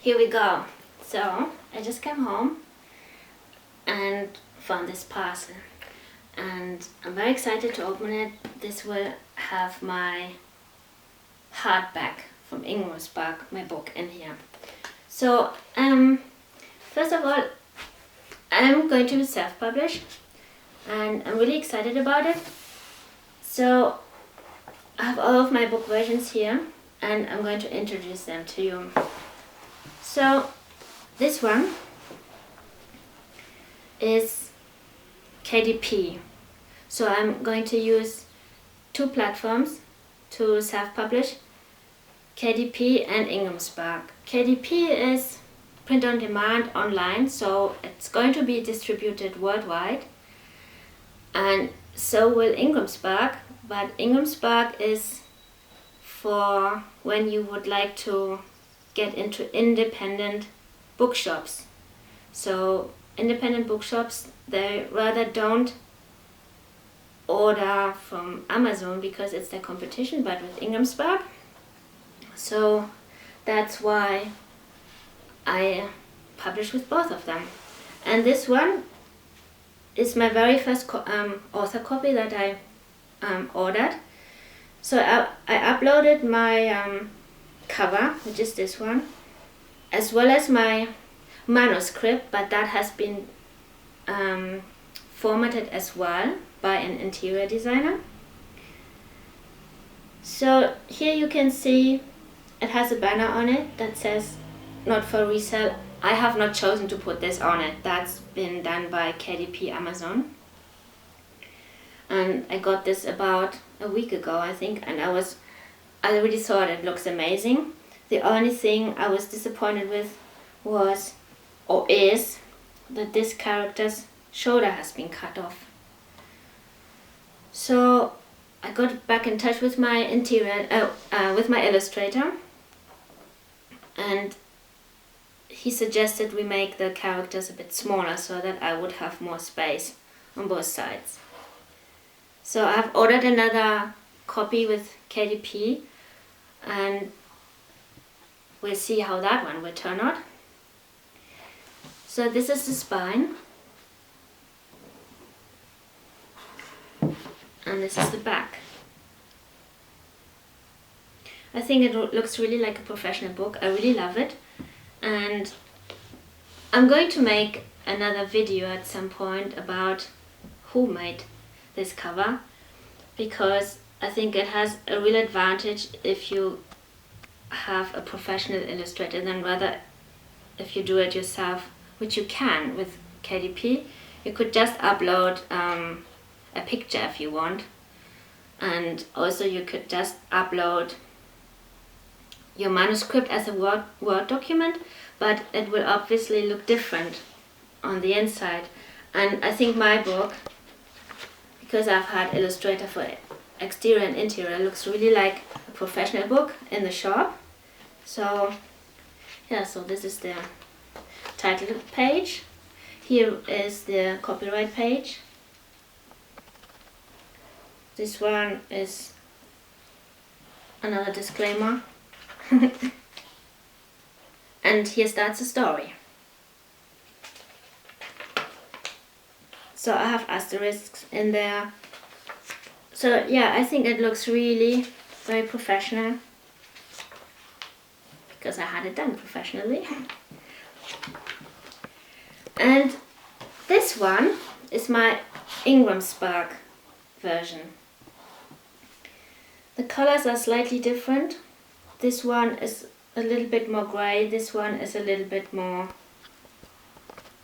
here we go. So I just came home and found this parcel, and I'm very excited to open it. This will have my hardback from IngramSpark, my book, in here. So first of all, I'm going to self-publish and I'm really excited about it. So I have all of my book versions here and I'm going to introduce them to you. So this one is KDP. So I'm going to use two platforms to self-publish, KDP and IngramSpark. KDP is print on demand online, so it's going to be distributed worldwide, and so will IngramSpark, but IngramSpark is for when you would like to get into independent bookshops. So independent bookshops, they rather don't order from Amazon because it's their competition, but with IngramSpark. So that's why I publish with both of them. And this one is my very first author copy that I ordered. So I uploaded my cover, which is this one, as well as my manuscript, but that has been formatted as well by an interior designer. So here you can see it has a banner on it that says not for resale. I have not chosen to put this on it. That's been done by KDP Amazon. And I got this about a week ago, I think, and I really thought it looks amazing. The only thing I was disappointed with is that this character's shoulder has been cut off. So I got back in touch with my with my illustrator, and he suggested we make the characters a bit smaller so that I would have more space on both sides. So I've ordered another copy with KDP and we'll see how that one will turn out. So this is the spine and this is the back. I think it looks really like a professional book. I really love it, and I'm going to make another video at some point about who made this cover, because I think it has a real advantage if you have a professional illustrator than rather if you do it yourself, which you can with KDP. You could just upload a picture if you want, and also you could just upload your manuscript as a Word document, but it will obviously look different on the inside. And I think my book, because I've had Illustrator for exterior and interior, looks really like a professional book in the shop. So yeah, so this is the title page. Here is the copyright page. This one is another disclaimer. And here starts the story. So I have asterisks in there. So yeah, I think it looks really very professional because I had it done professionally. And this one is my IngramSpark version. The colors are slightly different. This one is a little bit more grey, this one is a little bit more,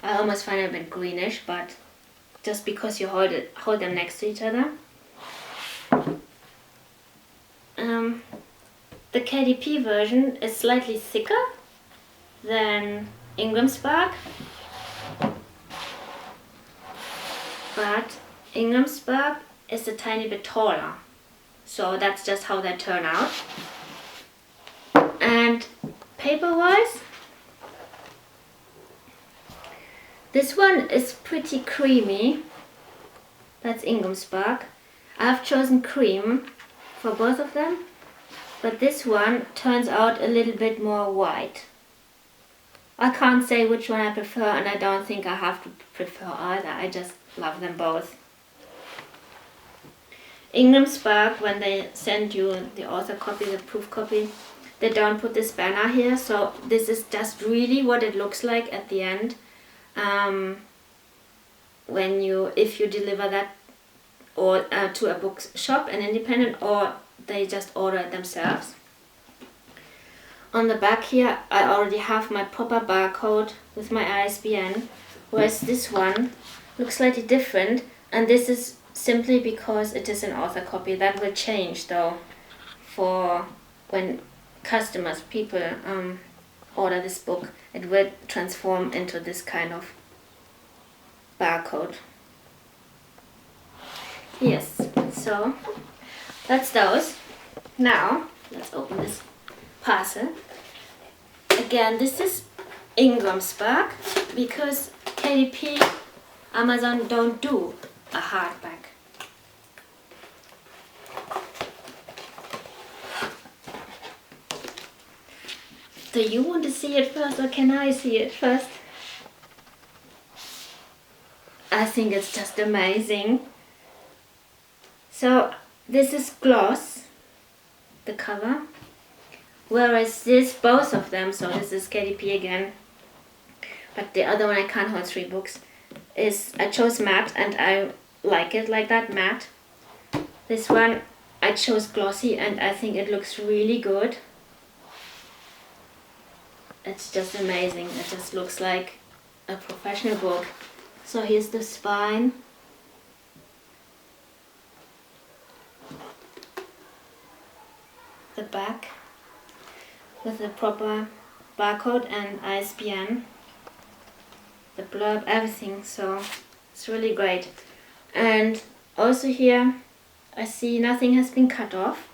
I almost find it a bit greenish, but just because you hold them next to each other. The KDP version is slightly thicker than IngramSpark, but IngramSpark is a tiny bit taller, so that's just how they turn out. And paper-wise, this one is pretty creamy. That's IngramSpark. I've chosen cream for both of them, but this one turns out a little bit more white. I can't say which one I prefer, and I don't think I have to prefer either. I just love them both. IngramSpark, when they send you the author copy, the proof copy, they don't put this banner here, so this is just really what it looks like at the end. If you deliver that or to a bookshop, an independent, or they just order it themselves. On the back here, I already have my proper barcode with my ISBN, whereas this one looks slightly different, and this is simply because it is an author copy. That will change though for when people order this book. It will transform into this kind of barcode. Yes, so that's those. Now let's open this parcel. Again, this is IngramSpark, because KDP, Amazon don't do a hardback. Do you want to see it first, or can I see it first? I think it's just amazing. So this is gloss, the cover, whereas both of them, so this is KDP again, but the other one, I can't hold 3 books, I chose matte, and I like it like that, matte. This one I chose glossy, and I think it looks really good. It's just amazing. It just looks like a professional book. So here's the spine. The back with the proper barcode and ISBN. The blurb, everything. So it's really great. And also here I see nothing has been cut off.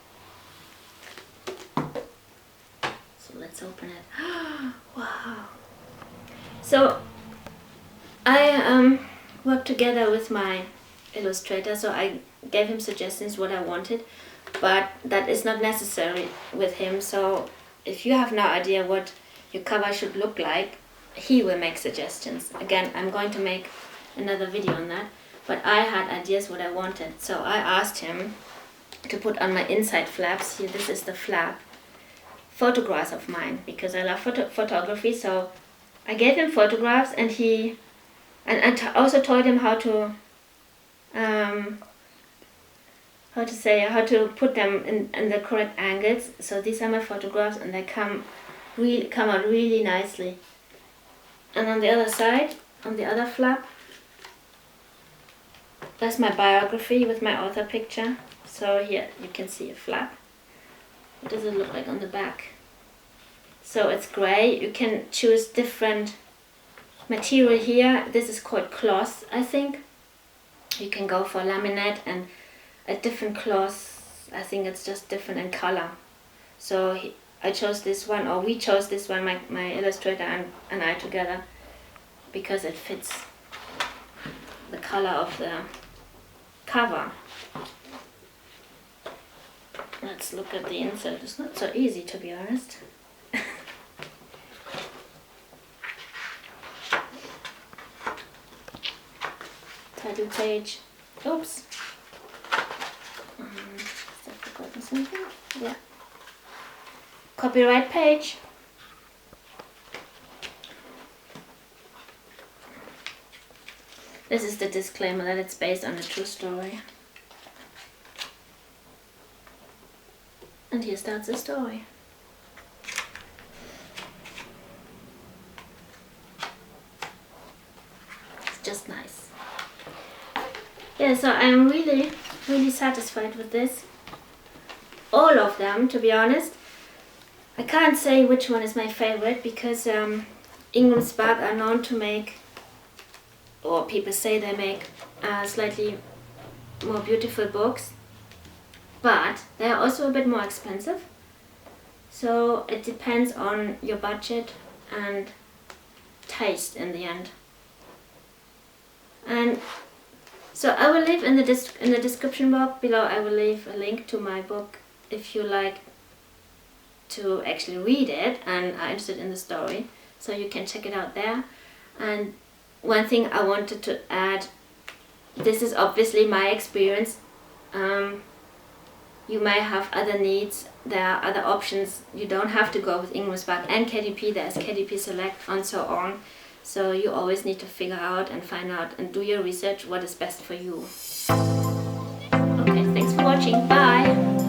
So let's open it. Wow. So I worked together with my illustrator, so I gave him suggestions what I wanted, but that is not necessary with him. So if you have no idea what your cover should look like, he will make suggestions. Again, I'm going to make another video on that, but I had ideas what I wanted. So I asked him to put on my inside flaps, here this is the flap, photographs of mine, because I love photography. So I gave him photographs, and I also told him how to put them in the correct angles. So these are my photographs, and they come out really nicely. And on the other side, on the other flap, that's my biography with my author picture. So here you can see a flap. What does it look like on the back? So it's grey. You can choose different material here. This is called cloth, I think. You can go for laminate and a different cloth. I think it's just different in color. So I chose this one, or we chose this one, my illustrator and I together, because it fits the color of the cover. Let's look at the insert. It's not so easy, to be honest. Title page. Oops. Have I forgotten something? Yeah. Copyright page. This is the disclaimer that it's based on a true story. And here starts the story. It's just nice. Yeah, so I'm really satisfied with this. All of them, to be honest. I can't say which one is my favorite, because IngramSpark are known to make, or people say they make, slightly more beautiful books, but they are also a bit more expensive. So it depends on your budget and taste in the end. And so I will leave in the description box below, I will leave a link to my book if you like to actually read it and are interested in the story. so you can check it out there. And one thing I wanted to add, this is obviously my experience. You may have other needs, there are other options. You don't have to go with IngramSpark and KDP, there's KDP Select and so on. So you always need to figure out and find out and do your research what is best for you. Okay, thanks for watching, bye!